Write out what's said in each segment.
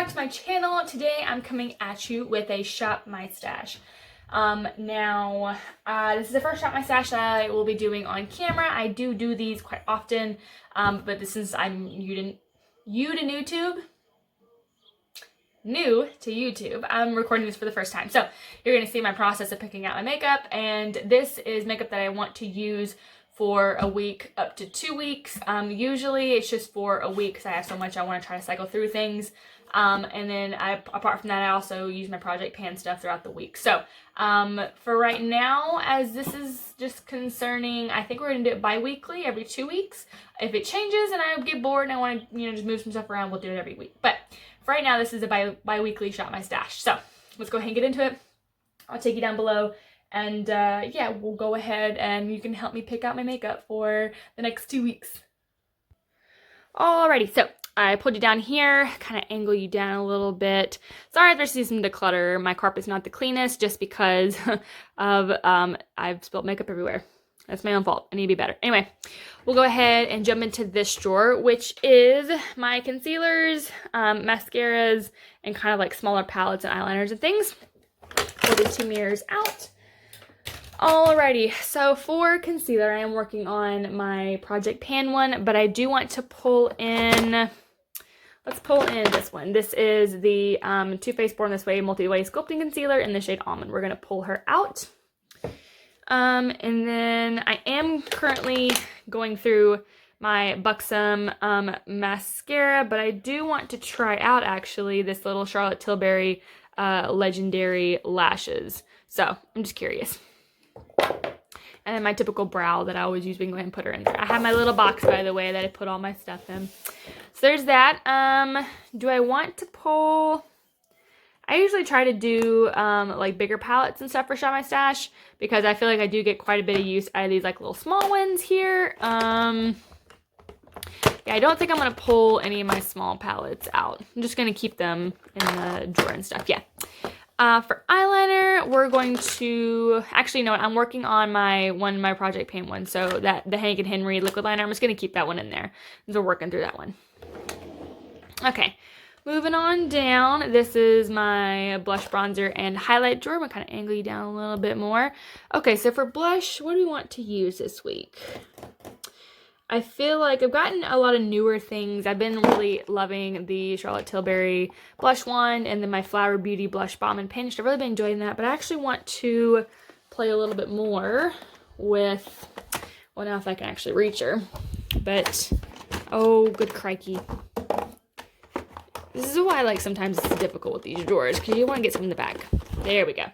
back to my channel. Today I'm coming at you with a Shop My Stash. This is the first Shop My Stash that I will be doing on camera. I do these quite often, but since I'm new to YouTube, I'm recording this for the first time. So you're going to see my process of picking out my makeup, and this is makeup that I want to use for a week up to 2 weeks. Usually it's just for a week because I have so much I want to try to cycle through things. And then apart from that, I also use my project pan stuff throughout the week. So for right now, as this is just concerning, I think we're going to do it bi-weekly, every 2 weeks. If it changes and I get bored and I want to, just move some stuff around, we'll do it every week. But for right now, this is a bi-weekly Shop My Stash. So let's go ahead and get into it. I'll take you down below. And yeah, we'll go ahead and you can help me pick out my makeup for the next 2 weeks. Alrighty, so I pulled you down here, kind of angle you down a little bit. Sorry if there's some declutter. My carpet's not the cleanest just because of I've spilled makeup everywhere. That's my own fault. I need to be better. Anyway, we'll go ahead and jump into this drawer, which is my concealers, mascaras, and kind of like smaller palettes and eyeliners and things. Pull the two mirrors out. Alrighty, so for concealer, I am working on my Project Pan one, but I do want to pull in, let's pull in this one. This is the Too Faced Born This Way Multi-Way Sculpting Concealer in the shade Almond. We're going to pull her out. And then I am currently going through my Buxom mascara, but I do want to try out actually this little Charlotte Tilbury Legendary Lashes. So I'm just curious. And then my typical brow that I always use, we can go ahead and put her in there. I have my little box, by the way, that I put all my stuff in. So there's that. Do I want to pull... I usually try to do like bigger palettes and stuff for Shop My Stash because I feel like I do get quite a bit of use out of these like little small ones here. Yeah, I don't think I'm going to pull any of my small palettes out. I'm just going to keep them in the drawer and stuff. Yeah. For eyeliner, we're going to, actually, you know what, I'm working on my Project Pan one, so that the Hank and Henry liquid liner, I'm just going to keep that one in there, as we're working through that one. Okay, moving on down, this is my blush, bronzer, and highlight drawer. I'm going to kind of angle you down a little bit more. Okay, so for blush, what do we want to use this week? I feel like I've gotten a lot of newer things. I've been really loving the Charlotte Tilbury blush one and then my Flower Beauty Blush Balm and Pinch. I've really been enjoying that, but I actually want to play a little bit more with, well, now if I can actually reach her, but, oh, good crikey. This is why, like, sometimes it's difficult with these drawers, because you want to get some in the back. There we go.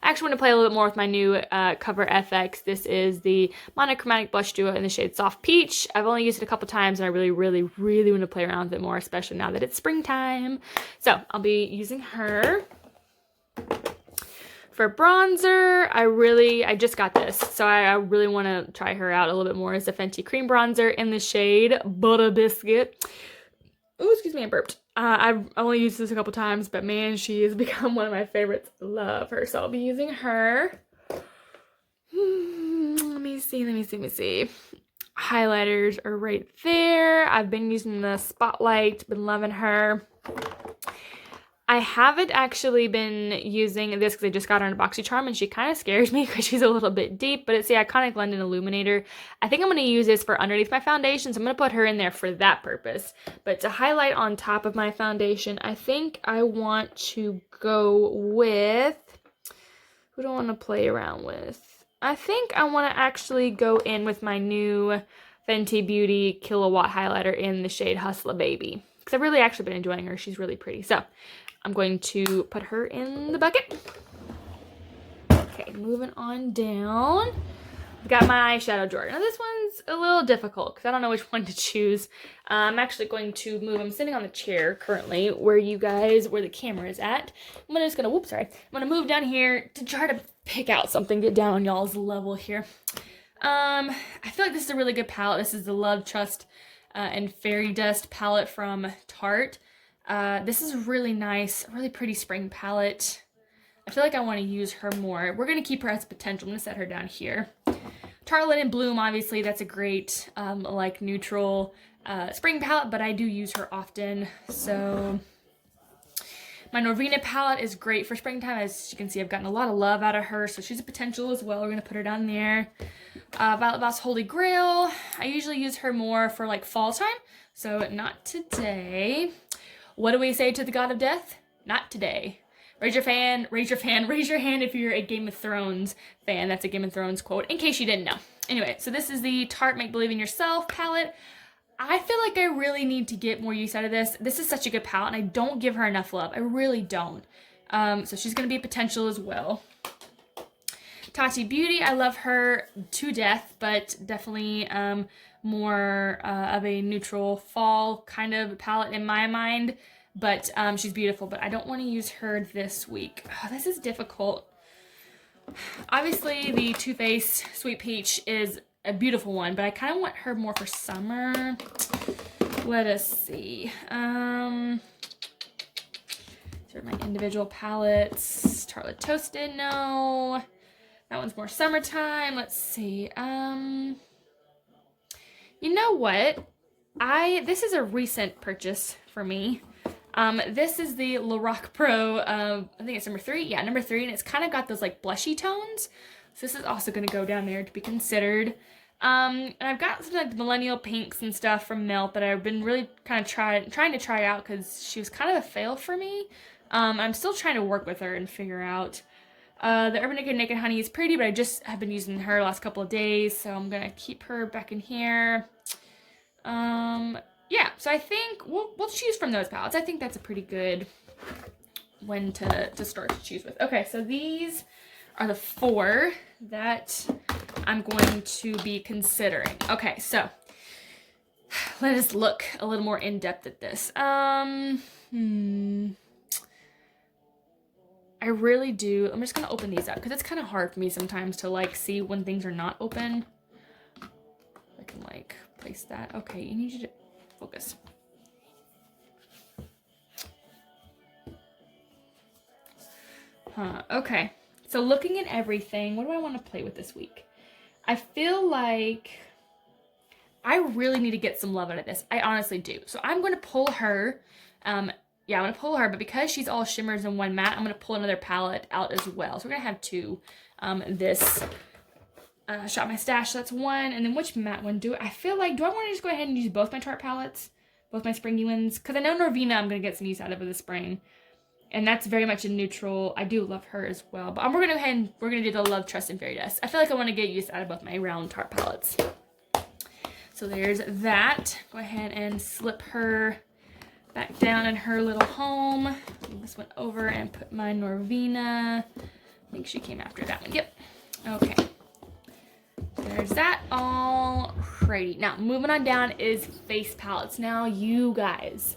I actually want to play a little bit more with my new Cover FX. This is the Monochromatic Blush Duo in the shade Soft Peach. I've only used it a couple times, and I really want to play around with it more, especially now that it's springtime. So I'll be using her. For bronzer, I just got this, so I really want to try her out a little bit more. It's a Fenty Cream Bronzer in the shade Butter Biscuit. Oh, excuse me, I burped. I've only used this a couple times, but man, she has become one of my favorites. Love her. So I'll be using her. Let me see. Highlighters are right there. I've been using the Spotlight, been loving her. I haven't actually been using this because I just got her in a BoxyCharm and she kind of scares me because she's a little bit deep, but it's the Iconic London Illuminator. I think I'm going to use this for underneath my foundation, so I'm going to put her in there for that purpose. But to highlight on top of my foundation, I think I want to go with, who do I want to play around with? I think I want to actually go in with my new Fenty Beauty Kilowatt Highlighter in the shade Hustler Baby. Because I've really actually been enjoying her. She's really pretty. So I'm going to put her in the bucket. Okay, moving on down. I've got my eyeshadow drawer. Now this one's a little difficult because I don't know which one to choose. I'm actually going to move, I'm sitting on the chair currently where the camera is at. I'm just gonna, I'm gonna move down here to try to pick out something, get down on y'all's level here. I feel like this is a really good palette. This is the Love, Trust, and Fairy Dust palette from Tarte. This is really nice, really pretty spring palette. I feel like I want to use her more. We're going to keep her as potential. I'm going to set her down here. Tarte Linen Bloom, obviously, that's a great, like, neutral spring palette, but I do use her often. So My Norvina palette is great for springtime. As you can see, I've gotten a lot of love out of her, so she's a potential as well. We're going to put her down there. Violet Voss Holy Grail. I usually use her more for like fall time, so not today. What do we say to the God of Death? Not today. Raise your hand if you're a Game of Thrones fan. That's a Game of Thrones quote, in case you didn't know. Anyway, so this is the Tarte Make Believe in Yourself palette. I feel like I really need to get more use out of this. This is such a good palette, and I don't give her enough love. I really don't. So she's going to be a potential as well. Tati Beauty, I love her to death, but definitely more of a neutral fall kind of palette in my mind. But she's beautiful, but I don't want to use her this week. Oh, this is difficult. Obviously, the Too Faced Sweet Peach is a beautiful one, but I kind of want her more for summer. Let us see. These are my individual palettes. Tartelette Toasted, no. That one's more summertime. Let's see. You know what? This is a recent purchase for me. This is the Lorac Pro, I think it's number 3. Yeah, number 3, and it's kind of got those like blushy tones. So this is also going to go down there to be considered. And I've got some like millennial pinks and stuff from Melt that I've been really kind of trying to try out because she was kind of a fail for me. I'm still trying to work with her and figure out. The Urban Decay Naked Honey is pretty, but I just have been using her the last couple of days, so I'm going to keep her back in here. Yeah, so I think we'll choose from those palettes. I think that's a pretty good one to start to choose with. Okay, so these are the 4 that I'm going to be considering. Okay, so let us look a little more in depth at this. I really do. I'm just gonna open these up because it's kind of hard for me sometimes to like see when things are not open. I can like place that. Okay, you need to focus. Okay, so looking at everything, what do I want to play with this week? I feel like I really need to get some love out of this. I honestly do. So I'm going to pull her. Yeah, I'm going to pull her, but because she's all shimmers and one matte, I'm going to pull another palette out as well. So we're going to have 2. This Shop My Stash, so that's 1. And then which matte one do I feel like, do I want to just go ahead and use both my Tarte palettes? Both my springy ones? Because I know Norvina I'm going to get some use out of this spring. And that's very much a neutral. I do love her as well. But we're going to go ahead and we're going to do the Love, Trust, and Fairy Dust. I feel like I want to get use out of both my round Tarte palettes. So there's that. Go ahead and slip her back down in her little home. Move this one over and put my Norvina. I think she came after that one. Yep. Okay. There's that. Alrighty. Now, moving on down is face palettes. Now, you guys.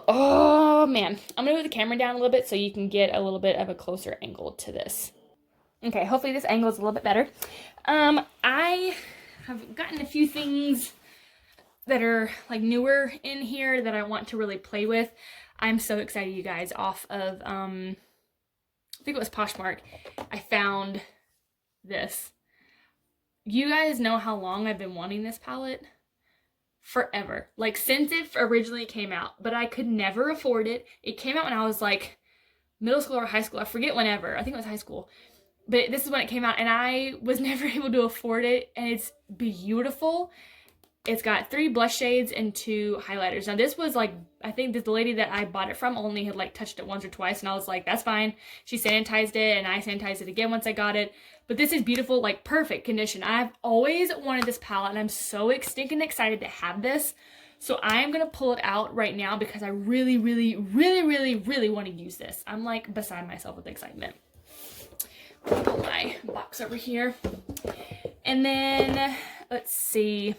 Oh, man. I'm going to move the camera down a little bit so you can get a little bit of a closer angle to this. Okay, hopefully this angle is a little bit better. I have gotten a few things that are like newer in here that I want to really play with. I'm so excited, you guys. Off of, I think it was Poshmark, I found this. You guys know how long I've been wanting this palette? Forever. Like, since it originally came out. But I could never afford it. It came out when I was, like, middle school or high school. I forget whenever. I think it was high school. But this is when it came out. And I was never able to afford it. And it's beautiful. It's got 3 blush shades and 2 highlighters. Now, this was, like, I think the lady that I bought it from only had, like, touched it once or twice. And I was like, that's fine. She sanitized it. And I sanitized it again once I got it. But this is beautiful, like perfect condition. I've always wanted this palette and I'm so stinking excited to have this. So I am going to pull it out right now because I really, really, really, really, really want to use this. I'm like beside myself with excitement. Put my box over here. And then, let's see.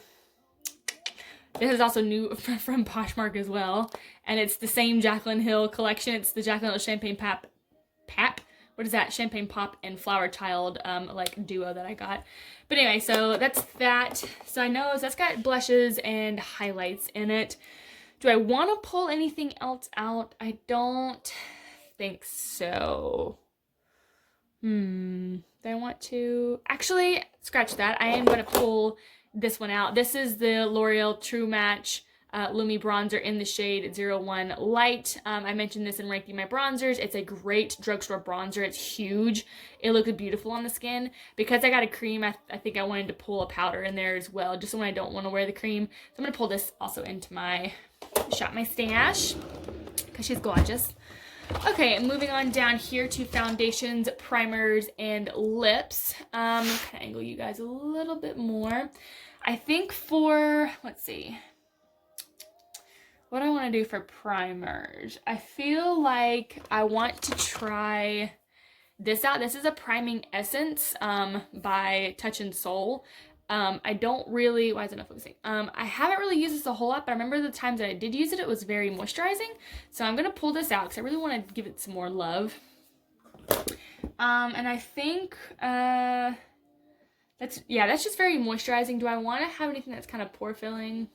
This is also new from Poshmark as well. And it's the same Jaclyn Hill collection. It's the Jaclyn Hill Champagne Pap. What is that? Champagne Pop and Flower Child, like duo that I got. But anyway, so that's that. So I know that's got blushes and highlights in it. Do I want to pull anything else out? I don't think so. Do I want to? Actually, scratch that. I am going to pull this one out. This is the L'Oreal True Match Lumi bronzer in the shade 01 Light. I mentioned this in ranking my bronzers. It's a great drugstore bronzer. It's huge. It looks beautiful on the skin. Because I got a cream, I think I wanted to pull a powder in there as well, just when I don't want to wear the cream. So I'm going to pull this also into my Shop My Stash, because she's gorgeous. Okay, moving on down here to foundations, primers, and lips. Kind of angle you guys a little bit more. I think for, let's see, what I want to do for primers. I feel like I want to try this out. This is a priming essence by Touch and Soul. I don't really, why is it not focusing? I haven't really used this a whole lot, but I remember the times that I did use it, it was very moisturizing. So I'm going to pull this out because I really want to give it some more love. And I think, that's just very moisturizing. Do I want to have anything that's kind of pore filling?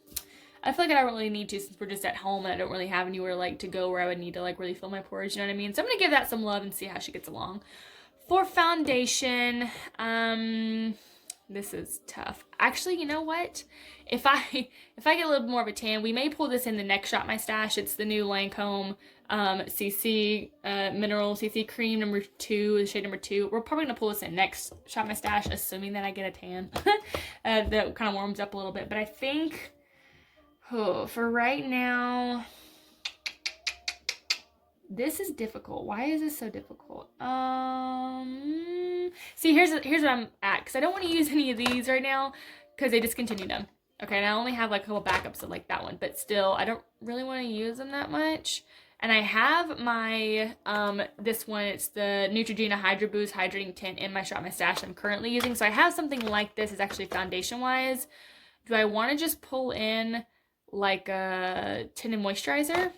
I feel like I don't really need to, since we're just at home and I don't really have anywhere like to go where I would need to like really fill my pores, you know what I mean? So I'm going to give that some love and see how she gets along. For foundation, this is tough. Actually, you know what? If I get a little bit more of a tan, we may pull this in the next Shop My Stash. It's the new Lancome CC Mineral CC Cream number 2, shade number 2. We're probably gonna pull this in next Shop My Stash, assuming that I get a tan. That kind of warms up a little bit. But I think, for right now, this is difficult. Why is this so difficult? See, here's what I'm at, because I don't want to use any of these right now because they discontinued them. Okay, and I only have like a couple backups of like that one, but still, I don't really want to use them that much. And I have my, this one, it's the Neutrogena Hydro Boost Hydrating Tint in my Shop My Stash I'm currently using. So I have something like this. It's actually foundation-wise. Do I want to just pull in like a tinted moisturizer?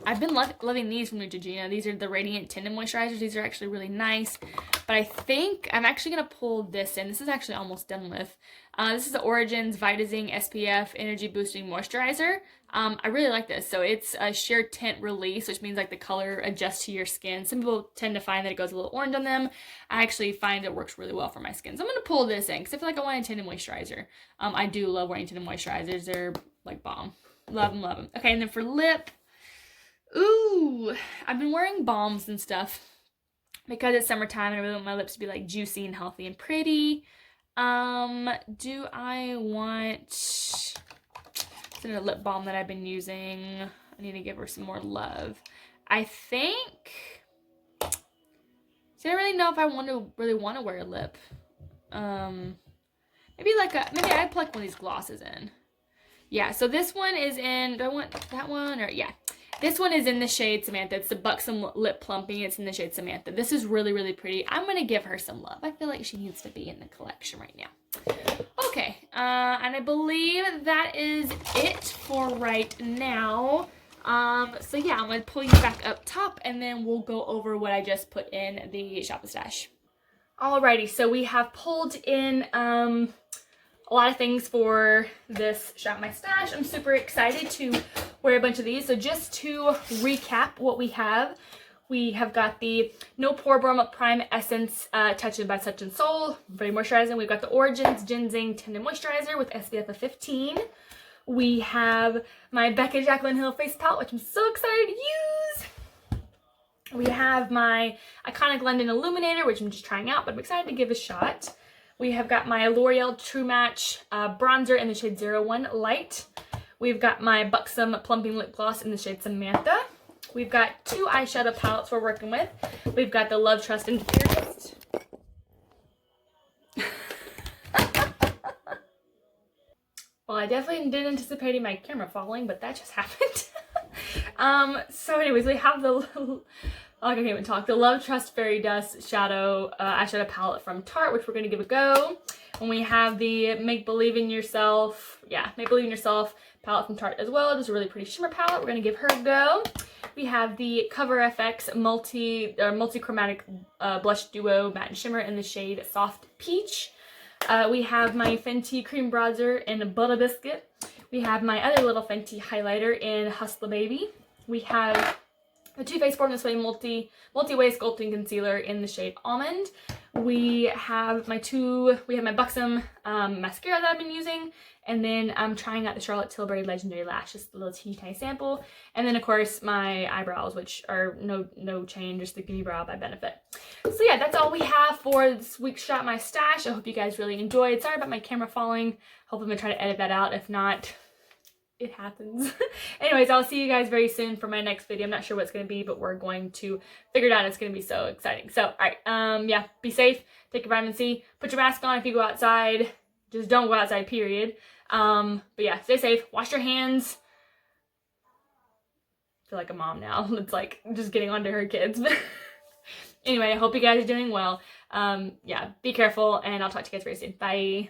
I've been loving these from Neutrogena. These are the Radiant Tinted Moisturizers. These are actually really nice. But I think I'm actually going to pull this in. This is actually almost done with. This is the Origins Vitazing SPF Energy Boosting Moisturizer. I really like this. So it's a sheer tint release, which means like the color adjusts to your skin. Some people tend to find that it goes a little orange on them. I actually find it works really well for my skin. So I'm going to pull this in because I feel like I want a tinted moisturizer. I do love wearing tinted moisturizers. They're like bomb. Love them, love them. Okay, and then for lip. Ooh, I've been wearing balms and stuff because it's summertime and I really want my lips to be like juicy and healthy and pretty. Do I want, it's a lip balm that I've been using. I need to give her some more love. I think, see, I don't really know if I really want to wear a lip. Maybe I'd pluck one of these glosses in. Yeah, so this one is in, do I want that one? Or yeah. This one is in the shade Samantha. It's the Buxom Lip Plumping. It's in the shade Samantha. This is really, really pretty. I'm going to give her some love. I feel like she needs to be in the collection right now. Okay, and I believe that is it for right now. So yeah, I'm going to pull you back up top and then we'll go over what I just put in the Shop the Stash. Alrighty, so we have pulled in a lot of things for this Shop My Stash. I'm super excited to wear a bunch of these. So just to recap what we have got the No Pore Burn Up Prime Essence Touched by Touch and Soul, very moisturizing. We've got the Origins Ginseng Tinted Moisturizer with SPF of 15. We have my Becca Jaclyn Hill Face Palette, which I'm so excited to use. We have my Iconic London Illuminator, which I'm just trying out, but I'm excited to give a shot. We have got my L'Oreal True Match bronzer in the shade 01 Light. We've got my Buxom Plumping Lip Gloss in the shade Samantha. We've got 2 eyeshadow palettes we're working with. We've got the Love, Trust, and Fearless. Well, I definitely didn't anticipate my camera falling, but that just happened. So anyways, we have the, I can't even talk, the Love, Trust, Fairy Dust Shadow eyeshadow palette from Tarte, which we're going to give a go. And we have the Make Believe in Yourself, Make Believe in Yourself palette from Tarte as well. Just a really pretty shimmer palette. We're going to give her a go. We have the Cover FX multi-chromatic blush duo matte and shimmer in the shade Soft Peach. We have my Fenty cream bronzer in Butter Biscuit. We have my other little Fenty highlighter in Hustler Baby. We have the Too Faced Born This Way multi-way sculpting concealer in the shade Almond. We have my Buxom mascara that I've been using, and then I'm trying out the Charlotte Tilbury Legendary Lash, just a little teeny tiny sample, and then of course my eyebrows, which are no change, just the Beauty Brow by Benefit. So yeah, that's all we have for this week's Shop My Stash. I hope you guys really enjoyed. Sorry about my camera falling. Hope I'm gonna try to edit that out. If not, it happens. Anyways, I'll see you guys very soon for my next video. I'm not sure what it's going to be, but we're going to figure it out. It's going to be so exciting. So, all right, yeah, be safe. Take your vitamin C. Put your mask on if you go outside. Just don't go outside, period. But yeah, stay safe. Wash your hands. I feel like a mom now. It's like just getting onto her kids. Anyway, I hope you guys are doing well. Yeah, be careful, and I'll talk to you guys very soon. Bye.